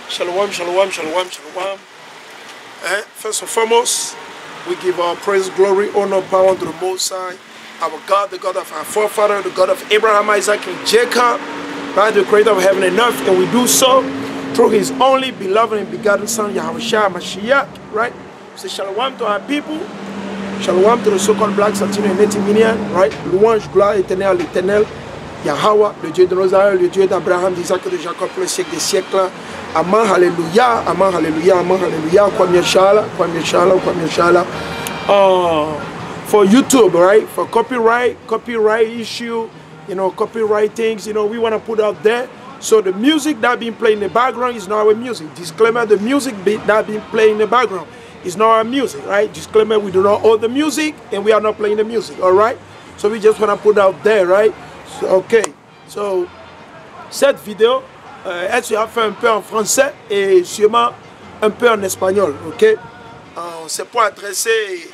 Shalom, shalom, shalom, shalom. First and foremost, we give our praise, glory, honor, power to the Most High, our God, the God of our forefather, the God of Abraham, Isaac, and Jacob, right, the creator of heaven and earth, and we do so through his only beloved and begotten Son, Yahushua Mashiach, right? So shalom to our people, shalom to the so-called blacks, Latino, and Native Indian, right? Louange, gloire éternelle à l'éternel, Yahweh, le Dieu de nos aïeux, le Dieu d'Abraham, d'Isaac et de Jacob pour le siècle des siècles. Amen, hallelujah, amen, hallelujah, amen, hallelujah. Kwame Shala, Kwame Shala, Kwame Shala. For YouTube, right? For copyright issue, you know, copyright things, you know, we want to put out there. So the music that being played in the background is not our music. Disclaimer: the music that being played in the background is not our music, right? Disclaimer: we do not own the music and we are not playing the music, all right? So we just want to put out there, right? So, okay, so cette vidéo, elle sera faite un peu en français et sûrement un peu en espagnol, ok? C'est pour adresser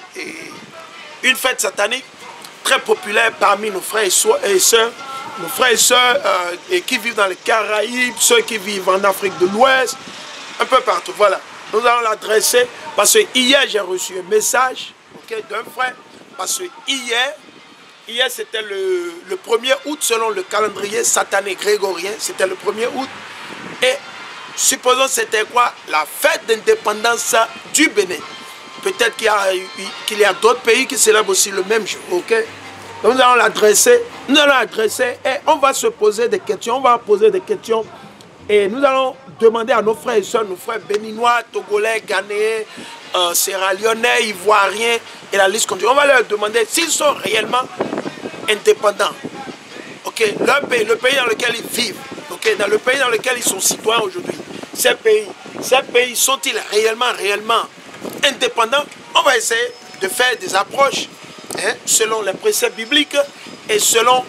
une fête satanique très populaire parmi nos frères et sœurs, nos frères et sœurs qui vivent dans les Caraïbes, ceux qui vivent en Afrique de l'Ouest, un peu partout, voilà. Nous allons l'adresser parce que hier j'ai reçu un message, okay, d'un frère, parce que hier c'était le 1er août selon le calendrier satanique grégorien, c'était le 1er août. Et supposons c'était quoi? La fête d'indépendance du Bénin. Peut-être qu'il y a d'autres pays qui célèbrent aussi le même jour, ok? Donc nous allons l'adresser, et on va se poser des questions, on va poser des questions. Et nous allons demander à nos frères et sœurs, nos frères béninois, togolais, ghanéens, sierra-léonais, ivoiriens, et la liste continue. On va leur demander s'ils sont réellement indépendants. Okay? Le pays dans lequel ils vivent, okay? Dans le pays dans lequel ils sont citoyens aujourd'hui, ces pays sont-ils réellement indépendants? On va essayer de faire des approches, hein, selon les préceptes bibliques et selon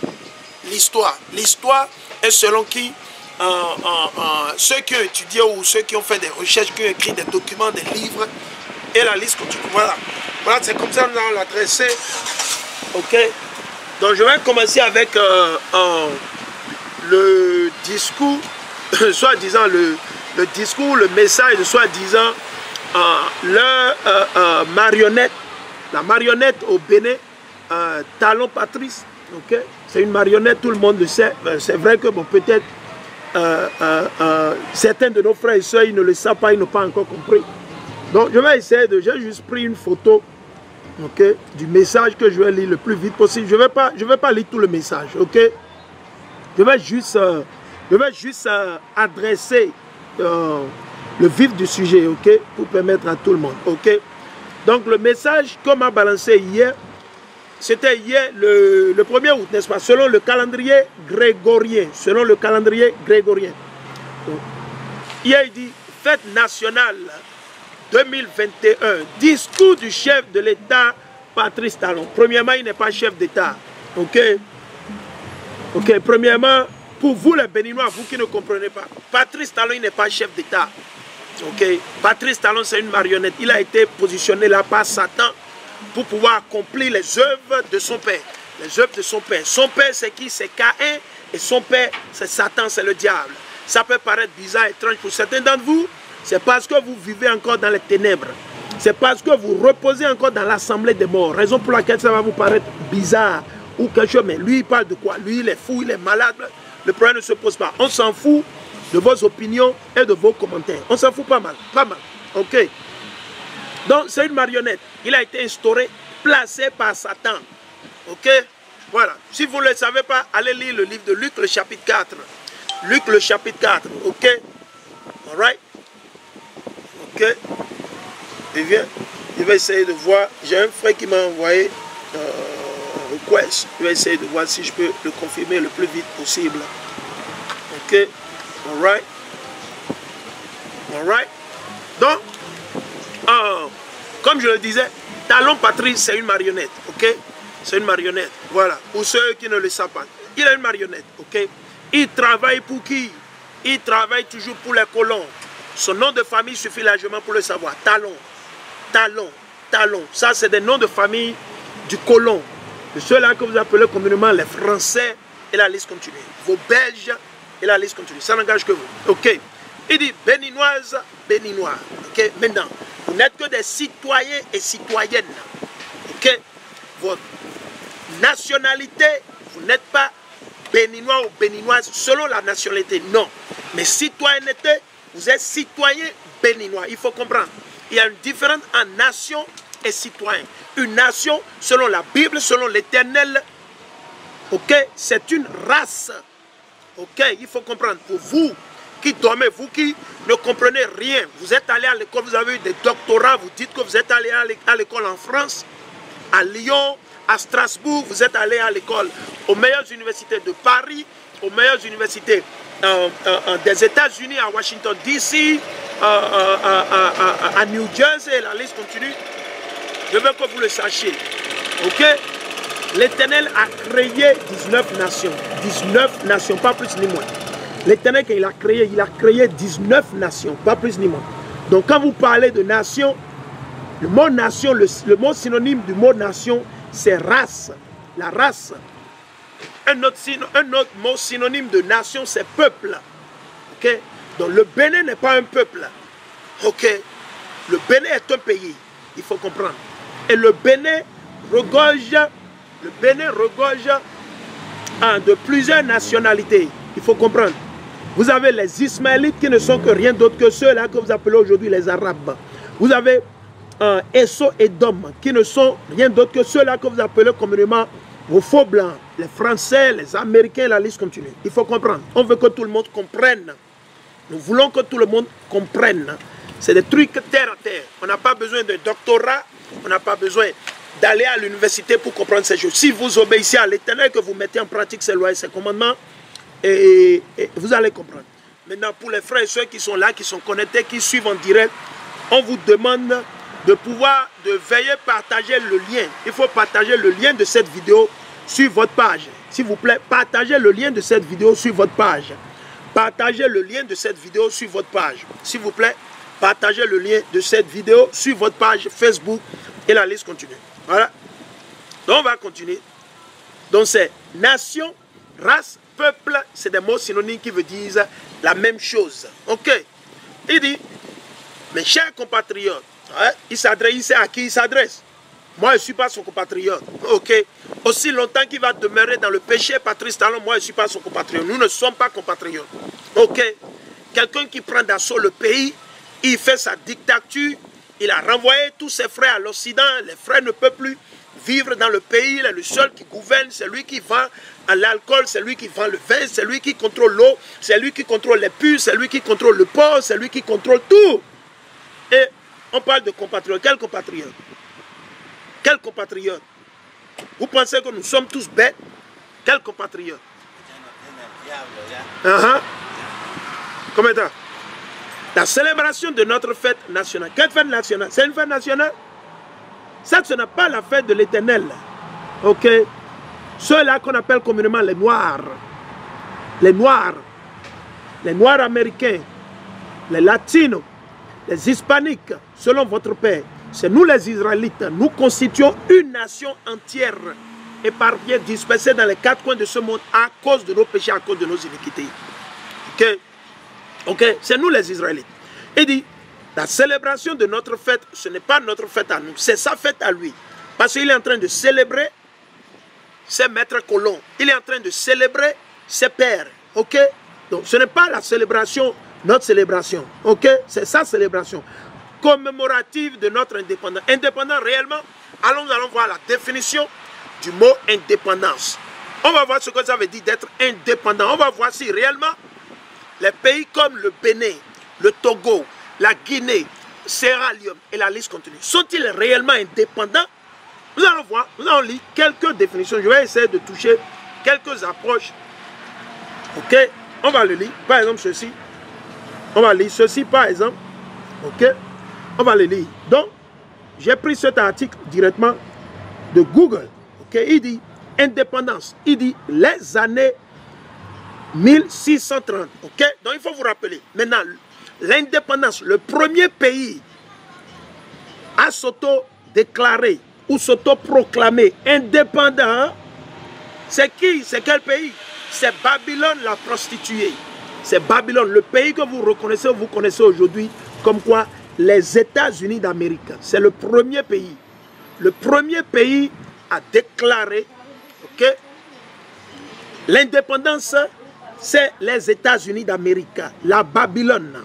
l'histoire. L'histoire est selon qui ceux qui ont étudié ou ceux qui ont fait des recherches, qui ont écrit des documents, des livres, et la liste continue. Voilà, c'est comme ça que nous allons l'adresser. Ok. Donc je vais commencer avec le discours, soi-disant le discours, le message de soi-disant marionnette, la marionnette au Bénin, Talon Patrice. Ok. C'est une marionnette, tout le monde le sait. C'est vrai que bon, peut-être certains de nos frères et sœurs, ils ne le savent pas, ils n'ont pas encore compris. Donc je vais essayer de... J'ai juste pris une photo, okay, du message que je vais lire le plus vite possible. Je vais pas lire tout le message, ok? Je vais juste adresser le vif du sujet, ok? Pour permettre à tout le monde, ok? Donc le message qu'on m'a balancé hier, c'était hier le 1er août, n'est-ce pas? Selon le calendrier grégorien. Selon le calendrier grégorien. Donc, hier, il dit fête nationale 2021. Discours du chef de l'État, Patrice Talon. Premièrement, il n'est pas chef d'État. Ok? Ok, premièrement, pour vous les Béninois, vous qui ne comprenez pas, Patrice Talon, il n'est pas chef d'État. Ok? Patrice Talon, c'est une marionnette. Il a été positionné là par Satan pour pouvoir accomplir les œuvres de son père. Les œuvres de son père. Son père, c'est qui? C'est Caïn. Et son père, c'est Satan, c'est le diable. Ça peut paraître bizarre, étrange pour certains d'entre vous. C'est parce que vous vivez encore dans les ténèbres. C'est parce que vous reposez encore dans l'assemblée des morts. Raison pour laquelle ça va vous paraître bizarre ou quelque chose. Mais lui, il parle de quoi? Lui, il est fou, il est malade. Le problème ne se pose pas. On s'en fout de vos opinions et de vos commentaires. On s'en fout pas mal. Pas mal. Ok? Donc, c'est une marionnette. Il a été instauré, placé par Satan. Ok? Voilà. Si vous ne le savez pas, allez lire le livre de Luc, le chapitre 4. Luc, le chapitre 4. Ok? All right? Ok? Et bien, je vais essayer de voir. J'ai un frère qui m'a envoyé request. Je vais essayer de voir si je peux le confirmer le plus vite possible. Ok? All right? All right? Donc, comme je le disais, Talon Patrice, c'est une marionnette, ok? C'est une marionnette, voilà. Pour ceux qui ne le savent pas, il est une marionnette, ok? Il travaille pour qui? Il travaille toujours pour les colons. Son nom de famille suffit largement pour le savoir. Talon, Talon, Talon. Ça, c'est des noms de famille du colon. De ceux-là que vous appelez communément les Français, et la liste continue. Vos Belges, et la liste continue. Ça n'engage que vous, ok? Il dit béninoise, béninois. Ok, maintenant, vous n'êtes que des citoyens et citoyennes. Ok, votre nationalité, vous n'êtes pas béninois ou béninoise selon la nationalité, non. Mais citoyenneté, vous êtes citoyen béninois. Il faut comprendre. Il y a une différence en nation et citoyen. Une nation, selon la Bible, selon l'Éternel, ok, c'est une race. Ok, il faut comprendre. Pour vous qui dormez, vous qui ne comprenez rien, vous êtes allé à l'école, vous avez eu des doctorats, vous dites que vous êtes allé à l'école en France, à Lyon, à Strasbourg, vous êtes allé à l'école aux meilleures universités de Paris, aux meilleures universités des États-Unis, à Washington DC, à New Jersey, la liste continue. Je veux que vous le sachiez. Ok? L'Éternel a créé 19 nations. 19 nations, pas plus ni moins. L'Éternel, quand il a créé 19 nations, pas plus ni moins. Donc quand vous parlez de nation, le mot nation, le mot synonyme du mot nation, c'est race. La race. Un autre mot synonyme de nation, c'est peuple. Ok? Donc le Bénin n'est pas un peuple. Ok? Le Bénin est un pays. Il faut comprendre. Et le Bénin regorge de plusieurs nationalités. Il faut comprendre. Vous avez les Ismaélites qui ne sont que rien d'autre que ceux-là que vous appelez aujourd'hui les Arabes. Vous avez Esso et Dom qui ne sont rien d'autre que ceux-là que vous appelez communément vos faux blancs. Les Français, les Américains, la liste continue. Il faut comprendre. On veut que tout le monde comprenne. Nous voulons que tout le monde comprenne. C'est des trucs terre à terre. On n'a pas besoin de doctorat. On n'a pas besoin d'aller à l'université pour comprendre ces choses. Si vous obéissez à l'Éternel, que vous mettez en pratique ses lois et ses commandements, et vous allez comprendre. Maintenant, pour les frères et soeurs qui sont là, qui sont connectés, qui suivent en direct, on vous demande de veiller à partager le lien. Il faut partager le lien de cette vidéo sur votre page. S'il vous plaît, partagez le lien de cette vidéo sur votre page. Partagez le lien de cette vidéo sur votre page. S'il vous plaît, partagez le lien de cette vidéo sur votre page Facebook et la liste continue. Voilà. Donc on va continuer. Donc c'est nation, race, peuple, c'est des mots synonymes qui veulent dire la même chose. Ok. Il dit, mes chers compatriotes, il s'adresse à qui il s'adresse? Moi, je ne suis pas son compatriote. Ok. Aussi longtemps qu'il va demeurer dans le péché, Patrice Talon, moi, je ne suis pas son compatriote. Nous ne sommes pas compatriotes. Ok. Quelqu'un qui prend d'assaut le pays, il fait sa dictature, il a renvoyé tous ses frères à l'Occident. Les frères ne peuvent plus vivre dans le pays. Il est le seul qui gouverne. C'est lui qui vend l'alcool, c'est lui qui vend le vin, c'est lui qui contrôle l'eau, c'est lui qui contrôle les puces, c'est lui qui contrôle le port, c'est lui qui contrôle tout. Et on parle de compatriotes. Quel compatriote? Quel compatriote? Vous pensez que nous sommes tous bêtes? Quel compatriote? Comment ça? La célébration de notre fête nationale. Quelle fête nationale? C'est une fête nationale? Ça, ce n'est pas la fête de l'Éternel. Ok? Ceux-là qu'on appelle communément les Noirs. Les Noirs. Les Noirs américains. Les Latinos. Les Hispaniques. Selon votre père. C'est nous les Israélites. Nous constituons une nation entière. Éparpillée, dispersée dans les quatre coins de ce monde à cause de nos péchés, à cause de nos iniquités. Ok? Ok, c'est nous les Israélites. Il dit, la célébration de notre fête, ce n'est pas notre fête à nous, c'est sa fête à lui. Parce qu'il est en train de célébrer ses maîtres colons. Il est en train de célébrer ses pères. Ok? Donc ce n'est pas la célébration, notre célébration. Ok? C'est sa célébration. Commémorative de notre indépendance. Indépendant réellement, nous allons voir la définition du mot indépendance. On va voir ce que ça veut dire d'être indépendant. On va voir si réellement les pays comme le Bénin, le Togo, la Guinée, Sierra Leone et la liste continue, sont-ils réellement indépendants? Nous allons voir, nous allons lire quelques définitions. Je vais essayer de toucher quelques approches. Ok, on va le lire. Par exemple, ceci. On va lire ceci, par exemple. Ok, on va le lire. Donc, j'ai pris cet article directement de Google. Ok, il dit indépendance. Il dit les années 1630, ok? Donc il faut vous rappeler, maintenant, l'indépendance, le premier pays à s'auto-déclarer ou s'auto-proclamer indépendant, c'est qui? C'est quel pays? C'est Babylone la prostituée. c'est Babylone. Le pays que vous reconnaissez, vous connaissez aujourd'hui comme quoi les États-Unis d'Amérique. C'est le premier pays. Le premier pays à déclarer l'indépendance, c'est les États-Unis d'Amérique. La Babylone.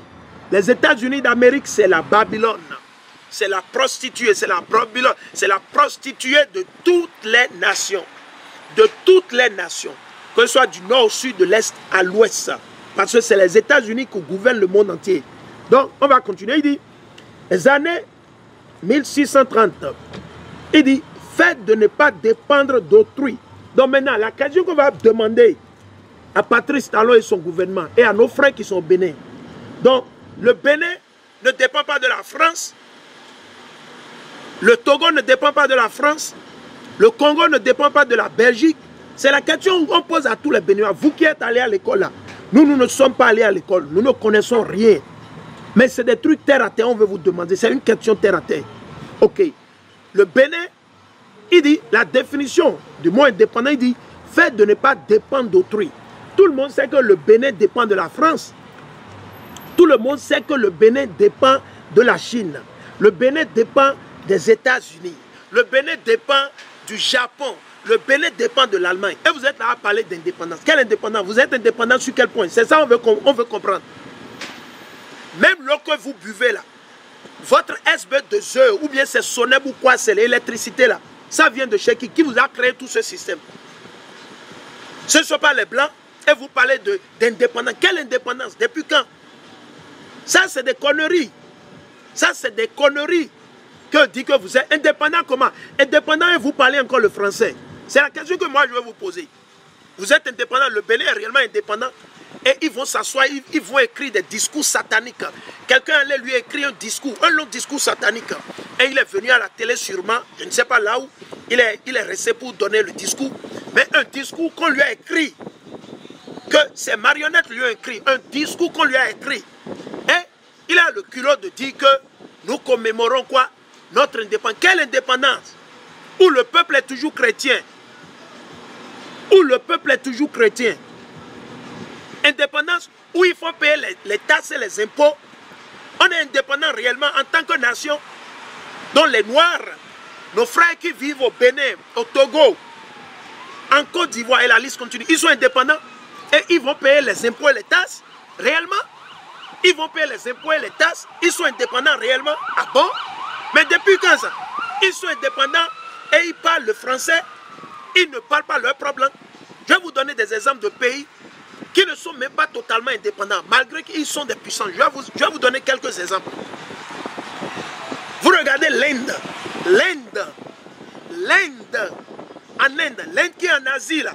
Les États-Unis d'Amérique, c'est la Babylone. C'est la prostituée, c'est la Babylone. C'est la prostituée de toutes les nations. De toutes les nations. Que ce soit du nord au sud, de l'est à l'ouest. Parce que c'est les États-Unis qui gouvernent le monde entier. Donc, on va continuer. Il dit, les années 1630, il dit, faites de ne pas dépendre d'autrui. Donc maintenant, la question qu'on va demander à Patrice Talon et son gouvernement et à nos frères qui sont au Bénin. Donc, le Bénin ne dépend pas de la France. Le Togo ne dépend pas de la France. Le Congo ne dépend pas de la Belgique. C'est la question qu'on pose à tous les Béninois. Vous qui êtes allés à l'école là, nous ne sommes pas allés à l'école. Nous ne connaissons rien. Mais c'est des trucs terre à terre, on veut vous demander. C'est une question terre à terre. Ok. Le Bénin, il dit, la définition du mot indépendant, il dit, fait de ne pas dépendre d'autrui. Tout le monde sait que le Bénin dépend de la France. Tout le monde sait que le Bénin dépend de la Chine. Le Bénin dépend des États-Unis. Le Bénin dépend du Japon. Le Bénin dépend de l'Allemagne. Et vous êtes là à parler d'indépendance. Quelle indépendance? Vous êtes indépendant sur quel point? C'est ça on veut comprendre. Même l'eau que vous buvez là, votre SB2E ou bien c'est Soneb ou quoi, c'est l'électricité là, ça vient de chez qui vous a créé tout ce système? Ce ne sont pas les Blancs. Et vous parlez d'indépendance. Quelle indépendance? Depuis quand? Ça, c'est des conneries. Ça, c'est des conneries. Que dit que vous êtes indépendant comment? Indépendant et vous parlez encore le français. C'est la question que moi je vais vous poser. Vous êtes indépendant, le Bénin est réellement indépendant. Et ils vont s'asseoir, ils vont écrire des discours sataniques. Quelqu'un allait lui écrire un discours, un long discours satanique. Et il est venu à la télé sûrement, je ne sais pas là où, il est resté pour donner le discours. Mais un discours qu'on lui a écrit, que ces marionnettes lui ont écrit, un discours qu'on lui a écrit. Et il a le culot de dire que nous commémorons quoi? Notre indépendance. Quelle indépendance? Où le peuple est toujours chrétien. Où le peuple est toujours chrétien. Indépendance où il faut payer les taxes et les impôts. On est indépendant réellement en tant que nation. Dont les Noirs, nos frères qui vivent au Bénin, au Togo, en Côte d'Ivoire et la liste continue, ils sont indépendants et ils vont payer les impôts et les taxes réellement. Ils vont payer les impôts et les taxes. Ils sont indépendants réellement. Ah bon? Mais depuis quand ça? Ils sont indépendants et ils parlent le français. Ils ne parlent pas leur propre langue. Je vais vous donner des exemples de pays qui ne sont même pas totalement indépendants, malgré qu'ils sont des puissants. Je vais vous donner quelques exemples. Vous regardez l'Inde. L'Inde qui est en Asie, là.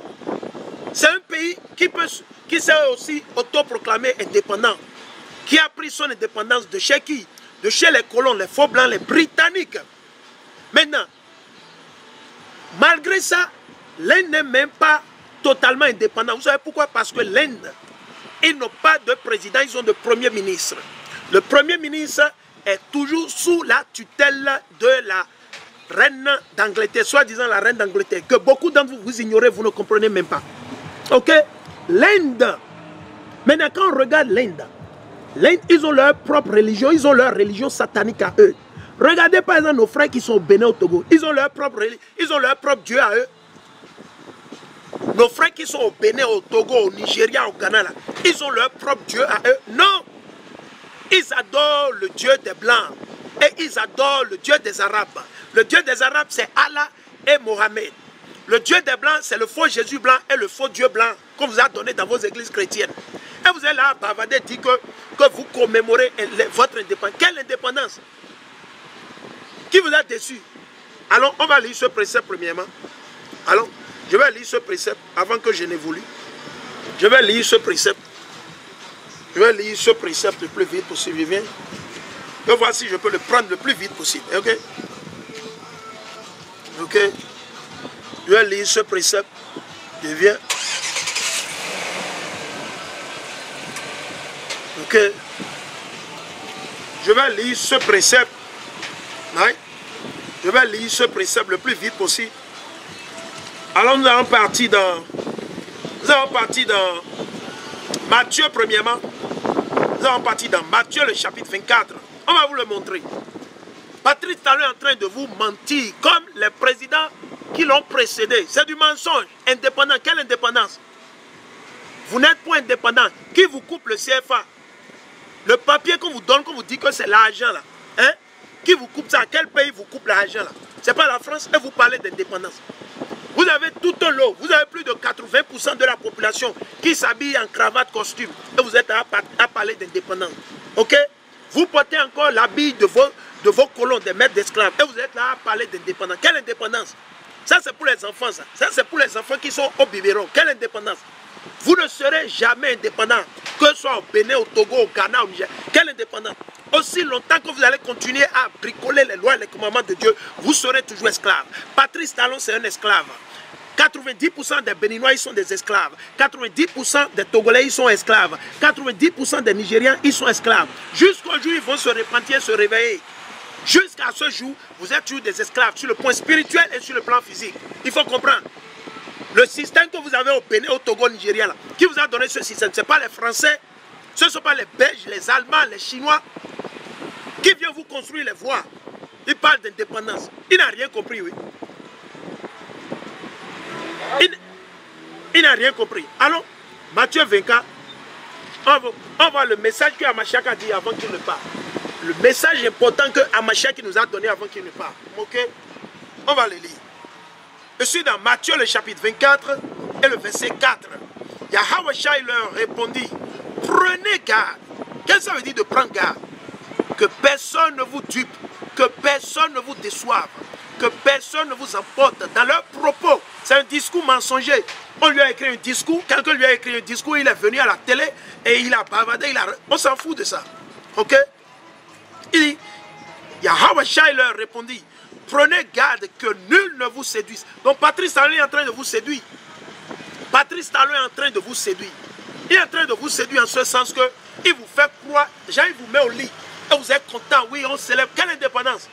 C'est un pays qui s'est aussi autoproclamé indépendant, qui a pris son indépendance de chez qui? De chez les colons, les faux blancs, les Britanniques. Maintenant, malgré ça, l'Inde n'est même pas totalement indépendante. Vous savez pourquoi? Parce que l'Inde, ils n'ont pas de président, ils ont de premier ministre. Le premier ministre est toujours sous la tutelle de la reine d'Angleterre, soi-disant la reine d'Angleterre, que beaucoup d'entre vous, vous ignorez, vous ne comprenez même pas. Ok? L'Inde. Maintenant, quand on regarde l'Inde, ils ont leur propre religion, ils ont leur religion satanique à eux. Regardez par exemple nos frères qui sont au Bénin, au Togo, ils ont leur propre religion, ils ont leur propre Dieu à eux. Nos frères qui sont au Bénin, au Togo, au Nigeria, au Ghana, là, ils ont leur propre Dieu à eux. Non! Ils adorent le Dieu des Blancs et ils adorent le Dieu des Arabes. Le Dieu des Arabes, c'est Allah et Mohamed. Le Dieu des Blancs, c'est le faux Jésus blanc et le faux Dieu blanc qu'on vous a donné dans vos églises chrétiennes. Et vous êtes là à bavarder, dire que vous commémorez votre indépendance. Quelle indépendance? Qui vous a déçu? Allons, on va lire ce précepte premièrement. Allons, je vais lire ce précepte avant que je n'évolue. Je vais lire ce précepte. Je vais lire ce précepte le plus vite possible. Je viens. Je vais voir si je peux le prendre le plus vite possible. Ok? Ok? Je vais lire ce précepte. Je viens. Ok? Je vais lire ce précepte. Oui? Je vais lire ce précepte le plus vite possible. Alors nous allons partir dans Matthieu, premièrement, nous allons partir dans Matthieu, le chapitre 24. On va vous le montrer. Patrice Talon est en train de vous mentir, comme les présidents qui l'ont précédé. C'est du mensonge. Indépendant. Quelle indépendance? Vous n'êtes pas indépendant. Qui vous coupe le CFA? Le papier qu'on vous donne, qu'on vous dit que c'est l'argent là. Hein? Qui vous coupe ça? Quel pays vous coupe l'argent là? C'est pas la France et vous parlez d'indépendance. Vous avez tout un lot. Vous avez plus de 80% de la population qui s'habille en cravate, costume. Et vous êtes à parler d'indépendance. Ok? Vous portez encore l'habit de vos colons, des maîtres d'esclaves. Et vous êtes là à parler d'indépendance. Quelle indépendance? Ça, c'est pour les enfants, ça. Ça, c'est pour les enfants qui sont au biberon. Quelle indépendance? Vous ne serez jamais indépendant, que ce soit au Bénin, au Togo, au Ghana, au Niger. Quelle indépendance? Aussi longtemps que vous allez continuer à bricoler les lois et les commandements de Dieu, vous serez toujours esclave. Patrice Talon, c'est un esclave. 90% des Béninois, ils sont des esclaves. 90% des Togolais, ils sont esclaves. 90% des Nigériens, ils sont esclaves. Jusqu'au jour où ils vont se repentir, se réveiller. Jusqu'à ce jour, vous êtes toujours des esclaves sur le point spirituel et sur le plan physique. Il faut comprendre. Le système que vous avez au Bénin, au Togo, au Nigeria, là, qui vous a donné ce système, ce n'est pas les Français, ce ne sont pas les Belges, les Allemands, les Chinois, qui viennent vous construire les voies. Ils parlent d'indépendance. Il n'a rien compris, oui. Il n'a rien compris. Allons, Matthieu 24, on voit le message que Amashak a dit avant qu'il ne parte. Le message important que Amashak nous a donné avant qu'il ne parte. Ok? On va le lire. Je suis dans Matthieu, le chapitre 24 et le verset 4. Yahweh Shai leur répondit, prenez garde. Qu'est-ce que ça veut dire de prendre garde? Que personne ne vous dupe, que personne ne vous déçoive, que personne ne vous emporte dans leurs propos. C'est un discours mensonger. On lui a écrit un discours, quelqu'un lui a écrit un discours, il est venu à la télé et il a bavardé, on s'en fout de ça. Ok? Il dit, Yahweh Shai leur répondit, prenez garde que nul ne vous séduise. Donc Patrice Talon est en train de vous séduire. Patrice Talon est en train de vous séduire. Il est en train de vous séduire en ce sens que il vous fait croire, genre il vous met au lit. Et vous êtes content, oui, on célèbre. Quelle indépendance?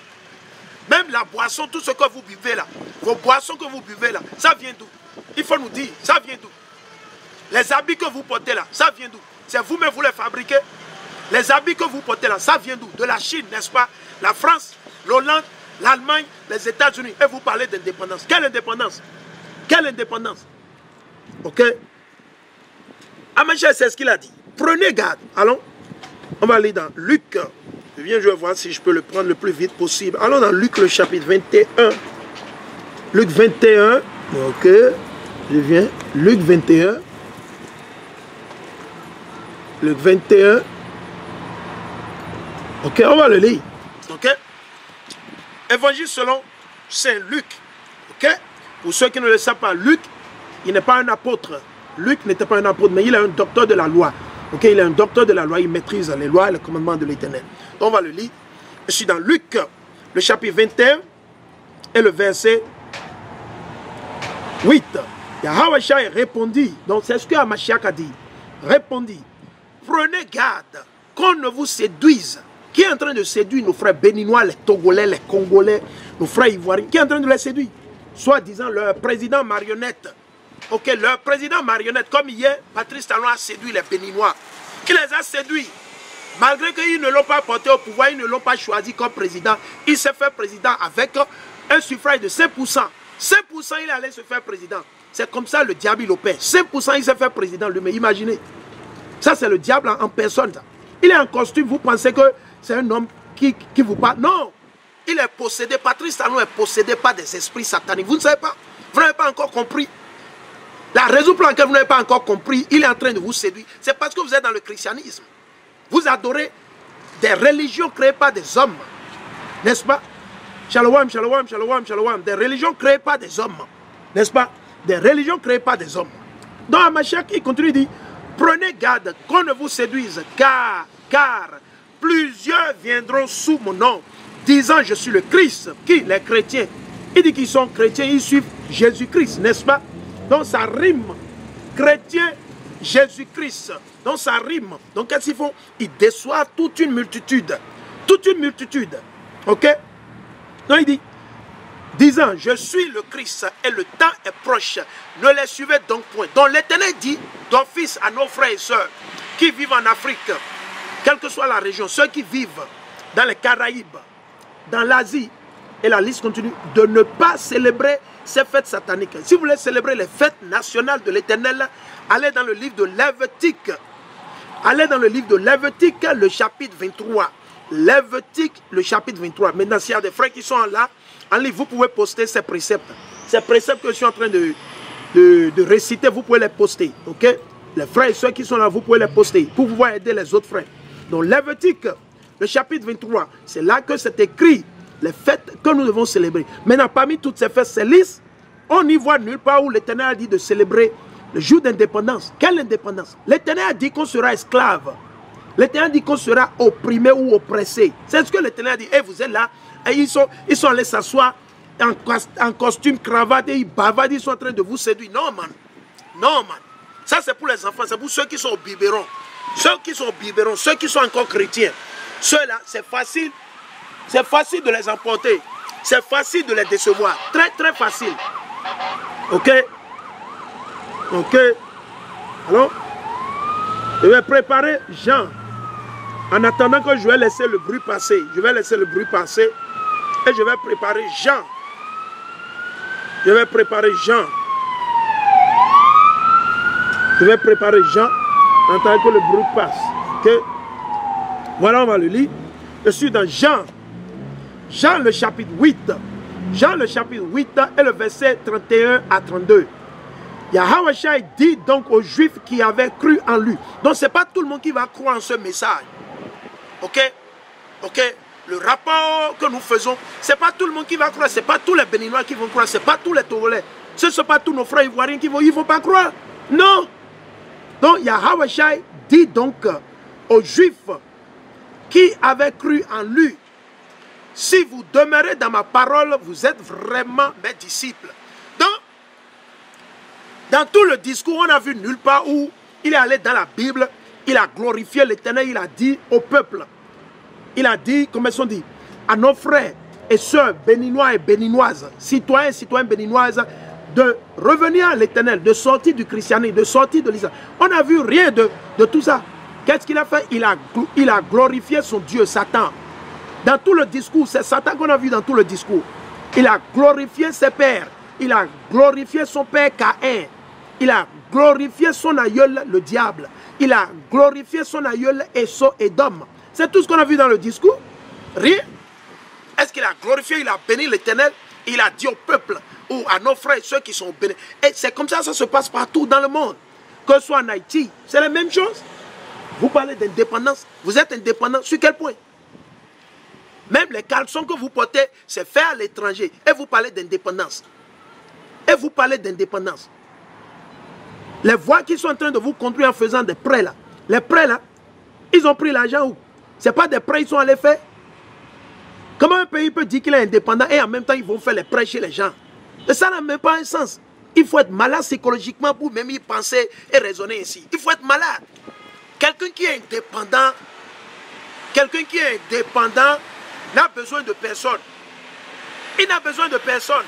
Même la boisson, tout ce que vous buvez là, vos boissons que vous buvez là, ça vient d'où? Il faut nous dire, ça vient d'où? Les habits que vous portez là, ça vient d'où? C'est vous-même vous les fabriquez? Les habits que vous portez là, ça vient d'où? De la Chine, n'est-ce pas? La France, l'Hollande, l'Allemagne, les États-Unis. Et vous parlez d'indépendance. Quelle indépendance? Quelle indépendance? Ok? Amashak, c'est ce qu'il a dit. Prenez garde. Allons. On va aller dans Luc. Je vais voir si je peux le prendre le plus vite possible. Allons dans Luc, le chapitre 21. Luc 21. Ok. Je viens. Luc 21. Luc 21. Ok, on va le lire. Ok. Évangile selon Saint Luc. Ok. Pour ceux qui ne le savent pas, Luc, il n'est pas un apôtre. Luc n'était pas un apôtre, mais il est un docteur de la loi. Ok, il est un docteur de la loi, il maîtrise les lois et les commandements de l'Éternel. Donc on va le lire. Je suis dans Luc, le chapitre 21 et le verset 8. Yahweh Shai répondit, donc c'est ce que Amashak a dit, répondit, prenez garde qu'on ne vous séduise. Qui est en train de séduire nos frères béninois, les Togolais, les Congolais, nos frères ivoiriens? Qui est en train de les séduire? Soit disant leur président marionnette. Ok, leur président marionnette, comme hier, Patrice Talon a séduit les Béninois. Il les a séduits. Malgré qu'ils ne l'ont pas porté au pouvoir, ils ne l'ont pas choisi comme président. Il s'est fait président avec un suffrage de 5%. 5%, il allait se faire président. C'est comme ça le diable, il opère. 5%, il s'est fait président lui-même. Imaginez. Ça, c'est le diable en personne. Ça. Il est en costume, vous pensez que c'est un homme qui vous parle. Non, il est possédé. Patrice Talon est possédé par des esprits sataniques. Vous ne savez pas. Vous n'avez pas encore compris. La raison pour laquelle vous n'avez pas encore compris, il est en train de vous séduire. C'est parce que vous êtes dans le christianisme. Vous adorez des religions créées par des hommes. N'est-ce pas? Shalom, shalom, shalom, shalom. Des religions créées par des hommes. N'est-ce pas? Des religions créées par des hommes. Donc Amashak, il continue, il dit, prenez garde qu'on ne vous séduise, car plusieurs viendront sous mon nom, disant je suis le Christ. Qui? Les chrétiens. Il dit qu'ils sont chrétiens, ils suivent Jésus-Christ, n'est-ce pas? Donc ça rime. Chrétien, Jésus-Christ. Donc ça rime. Donc qu'est-ce qu'ils font? Ils déçoivent toute une multitude. Toute une multitude. Ok? Donc il dit, disant, je suis le Christ et le temps est proche. Ne les suivez donc point. Donc l'Éternel dit d'office à nos frères et sœurs qui vivent en Afrique, quelle que soit la région, ceux qui vivent dans les Caraïbes, dans l'Asie, et la liste continue, de ne pas célébrer ces fêtes sataniques. Si vous voulez célébrer les fêtes nationales de l'Éternel, allez dans le livre de Lévitique. Allez dans le livre de Lévitique, le chapitre 23. Lévitique, le chapitre 23. Maintenant, s'il y a des frères qui sont là, en ligne, vous pouvez poster ces préceptes. Ces préceptes que je suis en train de réciter, vous pouvez les poster. Ok? Les frères et sœurs qui sont là, vous pouvez les poster pour pouvoir aider les autres frères. Donc, Lévitique, le chapitre 23, c'est là que c'est écrit les fêtes que nous devons célébrer. Maintenant, parmi toutes ces fêtes, ces listes, on n'y voit nulle part où l'Éternel a dit de célébrer le jour d'indépendance. Quelle indépendance? L'Éternel a dit qu'on sera esclave. L'Éternel dit qu'on sera opprimé ou oppressé. C'est ce que l'Éternel a dit. Et vous êtes là, et ils sont allés s'asseoir en costume, cravate, et ils bavardent, ils sont en train de vous séduire. Non, man. Non, man. Ça, c'est pour les enfants, c'est pour ceux qui sont au biberon. Ceux qui sont au biberon, ceux qui sont encore chrétiens. Ceux-là, c'est facile. C'est facile de les emporter. C'est facile de les décevoir. Très, très facile. Ok? Ok? Alors, je vais préparer Jean. En attendant que je vais laisser le bruit passer. Je vais laisser le bruit passer. Et je vais préparer Jean. Je vais préparer Jean. Je vais préparer Jean. En attendant que le bruit passe. Ok? Voilà, on va le lire. Je suis dans Jean. Jean le chapitre 8. Jean le chapitre 8 et le verset 31 à 32. Yahweh Shai dit donc aux Juifs qui avaient cru en lui. Donc ce n'est pas tout le monde qui va croire en ce message. Ok? Ok? Le rapport que nous faisons, ce n'est pas tout le monde qui va croire. Ce n'est pas tous les Béninois qui vont croire. Ce n'est pas tous les Togolais. Ce ne sont pas tous nos frères ivoiriens qui vont pas croire. Non. Donc Yahweh Shai dit donc aux Juifs qui avaient cru en lui. Si vous demeurez dans ma parole, vous êtes vraiment mes disciples. Donc, dans tout le discours, on n'a vu nulle part où il est allé dans la Bible, il a glorifié l'Éternel, il a dit au peuple, il a dit, comme ils sont dit, à nos frères et sœurs béninois et béninoises, citoyens et citoyennes béninoises, de revenir à l'Éternel, de sortir du christianisme, de sortir de l'islam. On n'a vu rien de tout ça. Qu'est-ce qu'il a fait? Il a glorifié son Dieu, Satan. Dans tout le discours, c'est Satan qu'on a vu dans tout le discours. Il a glorifié ses pères. Il a glorifié son père Caïn. Il a glorifié son aïeul, le diable. Il a glorifié son aïeul Édom. C'est tout ce qu'on a vu dans le discours. Rien. Est-ce qu'il a glorifié, il a béni l'Éternel? Il a dit au peuple ou à nos frères et ceux qui sont bénis. Et c'est comme ça que ça se passe partout dans le monde. Que ce soit en Haïti, c'est la même chose. Vous parlez d'indépendance. Vous êtes indépendant sur quel point? Même les caleçons que vous portez, c'est fait à l'étranger. Et vous parlez d'indépendance. Et vous parlez d'indépendance. Les voies qui sont en train de vous conduire en faisant des prêts là. Les prêts là, ils ont pris l'argent où? Ce n'est pas des prêts, ils sont allés faire. Comment un pays peut dire qu'il est indépendant et en même temps ils vont faire les prêts chez les gens? Et ça n'a même pas un sens. Il faut être malade psychologiquement pour même y penser et raisonner ainsi. Il faut être malade. Quelqu'un qui est indépendant, n'a besoin de personne. Il n'a besoin de personne.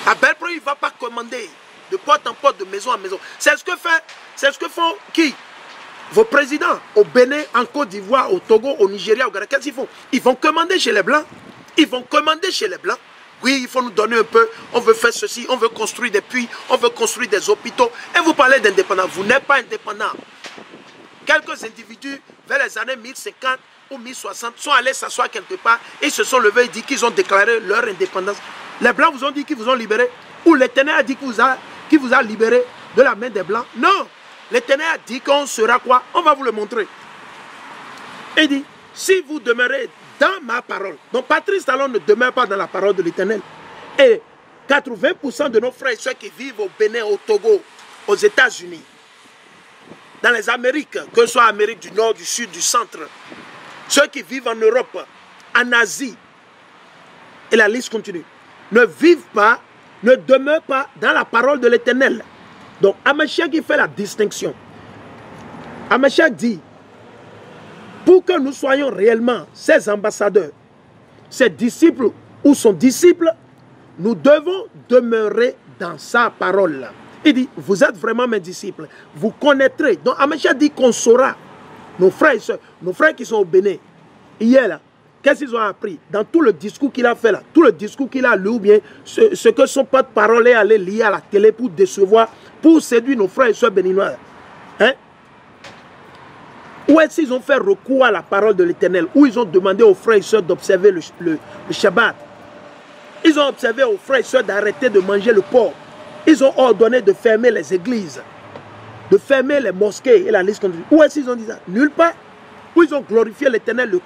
À Belpro, il ne va pas commander de porte en porte, de maison en maison. C'est ce que font qui? Vos présidents au Bénin, en Côte d'Ivoire, au Togo, au Nigeria, au Ghana. Qu'est-ce qu'ils font? Ils vont commander chez les Blancs. Ils vont commander chez les Blancs. Oui, il faut nous donner un peu. On veut faire ceci, on veut construire des puits, on veut construire des hôpitaux. Et vous parlez d'indépendance. Vous n'êtes pas indépendant. Quelques individus, vers les années 1050, ou 1060 sont allés s'asseoir quelque part et se sont levés et dit qu'ils ont déclaré leur indépendance. Les Blancs vous ont dit qu'ils vous ont libéré. Ou l'Éternel a dit qu'il vous a libéré de la main des Blancs. Non. L'Éternel a dit qu'on sera quoi? On va vous le montrer. Il dit, si vous demeurez dans ma parole. Donc Patrice Talon ne demeure pas dans la parole de l'Éternel. Et 80% de nos frères et soeurs qui vivent au Bénin, au Togo, aux États-Unis, dans les Amériques, que ce soit Amérique du Nord, du Sud, du Centre, ceux qui vivent en Europe, en Asie, et la liste continue, ne vivent pas, ne demeurent pas dans la parole de l'Éternel. Donc, Hamashiach qui fait la distinction. Hamashiach dit, pour que nous soyons réellement ses ambassadeurs, ses disciples ou son disciple, nous devons demeurer dans sa parole. Il dit, vous êtes vraiment mes disciples. Vous connaîtrez. Donc, Amachia dit qu'on saura. Nos frères et soeurs, nos frères qui sont au Bénin, hier là, qu'est-ce qu'ils ont appris? Dans tout le discours qu'il a fait là, tout le discours qu'il a lu, ou bien ce que son porte-parole est allé lire à la télé pour décevoir, pour séduire nos frères et soeurs béninois. Hein? Ou est-ce qu'ils ont fait recours à la parole de l'Éternel, où ils ont demandé aux frères et soeurs d'observer le Shabbat. Ils ont observé aux frères et soeurs d'arrêter de manger le porc. Ils ont ordonné de fermer les églises, de fermer les mosquées et la liste continue. Où est-ce qu'ils ont dit ça? Nulle part. Où ils ont glorifié l'Éternel, le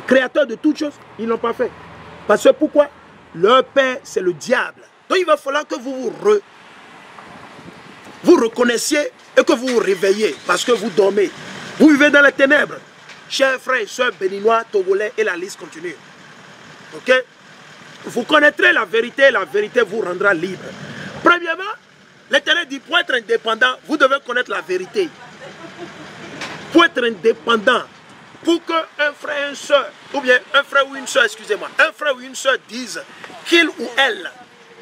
Créateur de toutes choses. Ils n'ont pas fait. Parce que pourquoi? Leur père, c'est le diable. Donc il va falloir que vous reconnaissiez et que vous vous réveillez parce que vous dormez. Vous vivez dans les ténèbres. Chers frères et sœurs béninois, togolais et la liste continue. Ok? Vous connaîtrez la vérité vous rendra libre. Premièrement, l'Éternel dit, pour être indépendant, vous devez connaître la vérité. Pour être indépendant, pour qu'un frère et une soeur, ou bien un frère ou une soeur, excusez-moi, un frère ou une soeur dise qu'il ou elle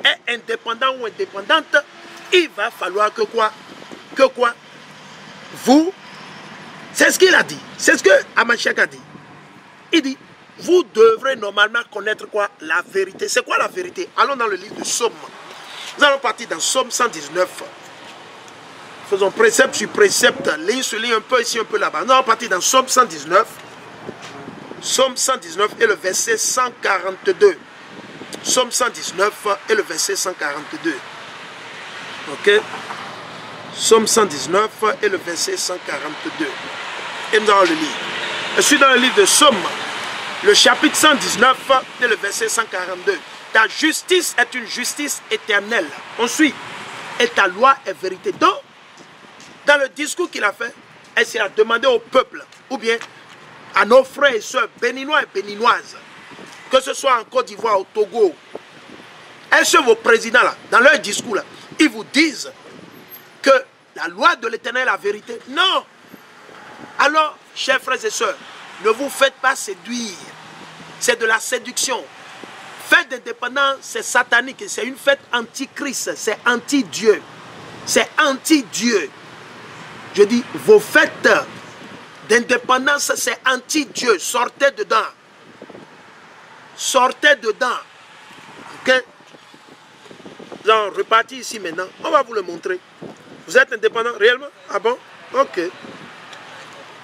est indépendant ou indépendante, il va falloir que quoi? Que quoi? Vous, c'est ce qu'il a dit, c'est ce que Amachia a dit. Il dit, vous devrez normalement connaître quoi? La vérité. C'est quoi la vérité? Allons dans le livre de Somme. Nous allons partir dans Somme 119. Faisons précepte sur précepte, ligne sur ligne, un peu ici, un peu là-bas. Nous allons partir dans Somme 119. Somme 119 et le verset 142. Somme 119 et le verset 142. Ok? Somme 119 et le verset 142. Et nous allons le lire. Je suis dans le livre de Somme, le chapitre 119 et le verset 142. Ta justice est une justice éternelle. On suit. Et ta loi est vérité. Donc, dans le discours qu'il a fait, elle s'est demandé au peuple, ou bien à nos frères et sœurs béninois et béninoises, que ce soit en Côte d'Ivoire, au Togo, est-ce que vos présidents, là, dans leur discours, là, ils vous disent que la loi de l'Éternel est la vérité? Non. Alors, chers frères et sœurs, ne vous faites pas séduire. C'est de la séduction. Fête d'indépendance, c'est satanique. C'est une fête antichrist. C'est anti-Dieu. C'est anti-Dieu. Je dis, vos fêtes d'indépendance, c'est anti-Dieu. Sortez dedans. Sortez dedans. Ok? Nous allons repartir ici maintenant. On va vous le montrer. Vous êtes indépendant réellement? Ah bon? Ok.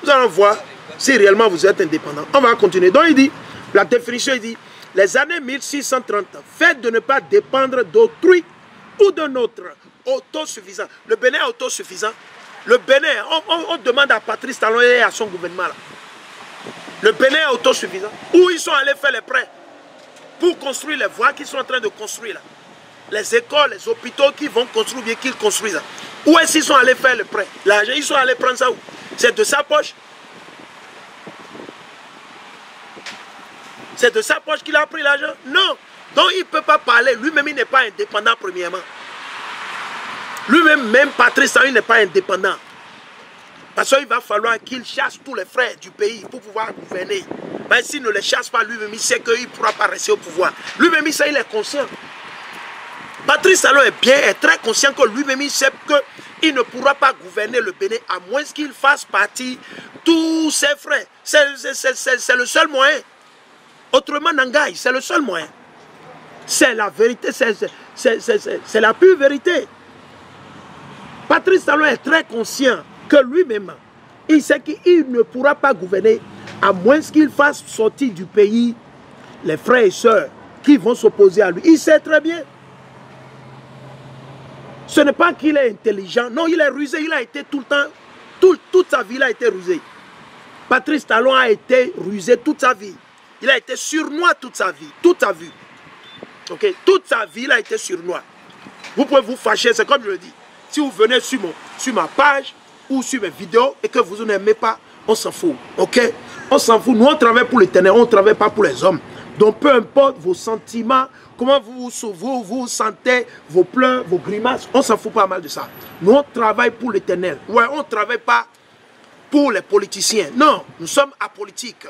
Nous allons voir si réellement vous êtes indépendant. On va continuer. Donc il dit, la définition, il dit, les années 1630, faites de ne pas dépendre d'autrui ou d'un autre. Autosuffisant. Le Bénin est autosuffisant. Le Bénin, on demande à Patrice Talon et à son gouvernement. Là. Le Bénin est autosuffisant. Où ils sont allés faire les prêts pour construire les voies qu'ils sont en train de construire là. Les écoles, les hôpitaux qui vont construire, bien qu'ils construisent là. Où est-ce qu'ils sont allés faire les prêts? L'argent, ils sont allés prendre ça où? C'est de sa poche. C'est de sa poche qu'il a pris l'argent? Non. Donc il ne peut pas parler. Lui-même, il n'est pas indépendant premièrement. Lui-même, même Patrice Talon, il n'est pas indépendant. Parce qu'il va falloir qu'il chasse tous les frères du pays pour pouvoir gouverner. Mais s'il ne les chasse pas lui-même, il sait qu'il ne pourra pas rester au pouvoir. Lui-même, il sait, il est conscient. Patrice Talon est très conscient que lui-même, il sait qu'il ne pourra pas gouverner le Bénin à moins qu'il fasse partie tous ses frères. C'est le seul moyen. Autrement, Nangaï, c'est le seul moyen. C'est la vérité, c'est la pure vérité. Patrice Talon est très conscient que lui-même, il sait qu'il ne pourra pas gouverner à moins qu'il fasse sortir du pays les frères et sœurs qui vont s'opposer à lui. Il sait très bien. Ce n'est pas qu'il est intelligent. Non, il est rusé. Il a été tout le temps, toute sa vie, il a été rusé. Patrice Talon a été rusé toute sa vie. Il a été sournois toute sa vie. Toute sa vie. Okay? Toute sa vie, il a été sournois. Vous pouvez vous fâcher, c'est comme je le dis. Si vous venez sur ma page ou sur mes vidéos et que vous n'aimez pas, on s'en fout. Ok? On s'en fout. Nous, on travaille pour l'Éternel, on ne travaille pas pour les hommes. Donc, peu importe vos sentiments, comment vous vous sentez, vos pleurs, vos grimaces, on s'en fout pas mal de ça. Nous, on travaille pour l'Éternel. Ouais, on ne travaille pas pour les politiciens. Non, nous sommes apolitiques.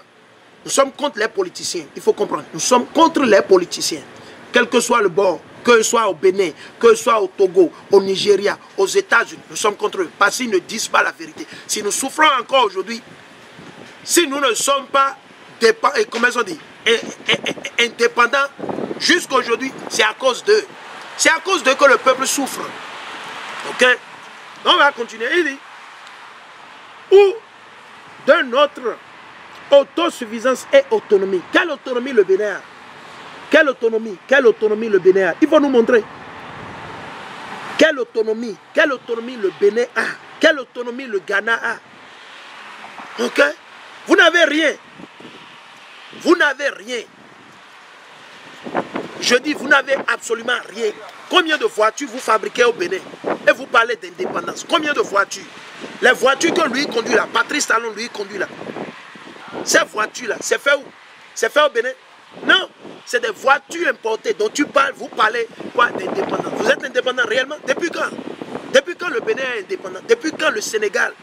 Nous sommes contre les politiciens. Il faut comprendre. Nous sommes contre les politiciens. Quel que soit le bord, que ce soit au Bénin, que ce soit au Togo, au Nigeria, aux États-Unis, nous sommes contre eux. Parce qu'ils ne disent pas la vérité. Si nous souffrons encore aujourd'hui, si nous ne sommes pas indépendants jusqu'à aujourd'hui, c'est à cause d'eux. C'est à cause d'eux que le peuple souffre. Ok? On va continuer. Il dit, ou de notre autosuffisance et autonomie. Quelle autonomie le Bénin a? Quelle autonomie le Bénin a? Il faut nous montrer. Quelle autonomie le Bénin a? Quelle autonomie le Ghana a? Ok? Vous n'avez rien. Vous n'avez rien. Je dis, vous n'avez absolument rien. Combien de voitures vous fabriquez au Bénin? Et vous parlez d'indépendance. Combien de voitures? Les voitures que lui conduit là, Patrice Talon lui conduit là. Ces voitures là, c'est fait où? C'est fait au Bénin? Non, c'est des voitures importées dont tu parles, vous parlez quoi d'indépendance? Vous êtes indépendant réellement? Depuis quand? Depuis quand le Bénin est indépendant? Depuis quand le Sénégal,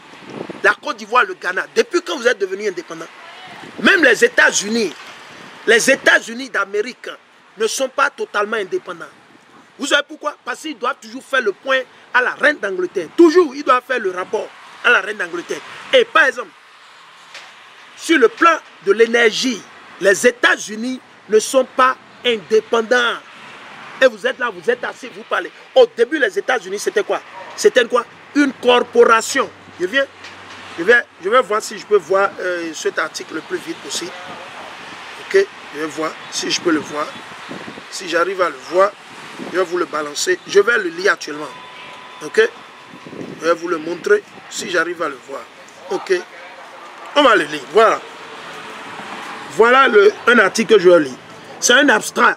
la Côte d'Ivoire, le Ghana? Depuis quand vous êtes devenus indépendants? Même les États-Unis d'Amérique ne sont pas totalement indépendants. Vous savez pourquoi? Parce qu'ils doivent toujours faire le point à la reine d'Angleterre. Toujours, ils doivent faire le rapport à la reine d'Angleterre. Et par exemple, sur le plan de l'énergie, les États-Unis ne sont pas indépendants. Et vous êtes là, vous êtes assis, vous parlez. Au début, les États-Unis, c'était quoi? C'était quoi? Une corporation. Je vais voir si je peux voir cet article le plus vite possible. Ok, je vais voir si je peux le voir. Si j'arrive à le voir, je vais vous le balancer. Je vais le lire actuellement. Ok, je vais vous le montrer si j'arrive à le voir. Ok, on va le lire. Voilà. Voilà un article que je vais lire. C'est un abstrait.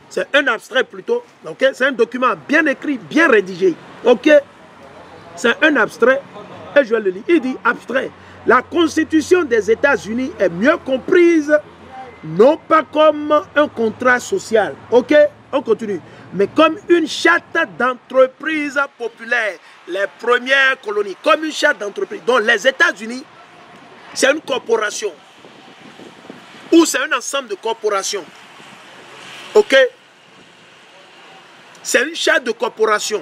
C'est un abstrait plutôt. Ok, c'est un document bien écrit, bien rédigé. Ok, c'est un abstrait. Et je vais le lire. Il dit abstrait. La Constitution des États-Unis est mieux comprise, non pas comme un contrat social. Ok, on continue. Mais comme une charte d'entreprise populaire. Les premières colonies. Comme une charte d'entreprise. Donc les États-Unis, c'est une corporation. Ou c'est un ensemble de corporations. Ok? C'est une charte de corporation.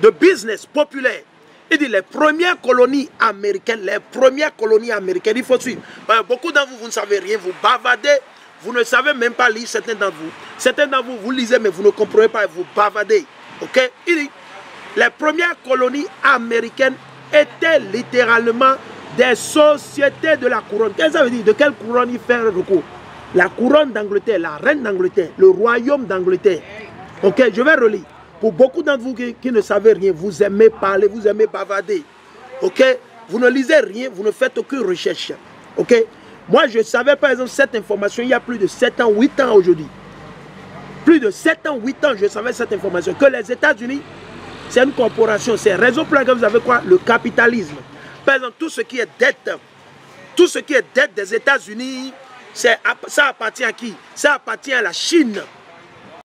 De business populaire. Il dit les premières colonies américaines, il faut suivre. Beaucoup d'entre vous, vous ne savez rien, vous bavardez, vous ne savez même pas lire certains d'entre vous. Certains d'entre vous, vous lisez mais vous ne comprenez pas et vous bavardez. Ok? Il dit, les premières colonies américaines étaient littéralement des sociétés de la couronne. Qu'est-ce que ça veut dire? De quelle couronne il fait recours? La couronne d'Angleterre, la reine d'Angleterre, le royaume d'Angleterre. Ok, je vais relire. Pour beaucoup d'entre vous qui ne savez rien, vous aimez parler, vous aimez bavarder. Ok? Vous ne lisez rien, vous ne faites aucune recherche. Ok? Moi, je savais par exemple cette information il y a plus de 7 ans, 8 ans aujourd'hui. Plus de 7 ans, 8 ans, je savais cette information. Que les États-Unis, c'est une corporation. C'est raison pour laquelle vous avez quoi? Le capitalisme. Par exemple, tout ce qui est dette des États-Unis, ça appartient à qui? Ça appartient à la Chine.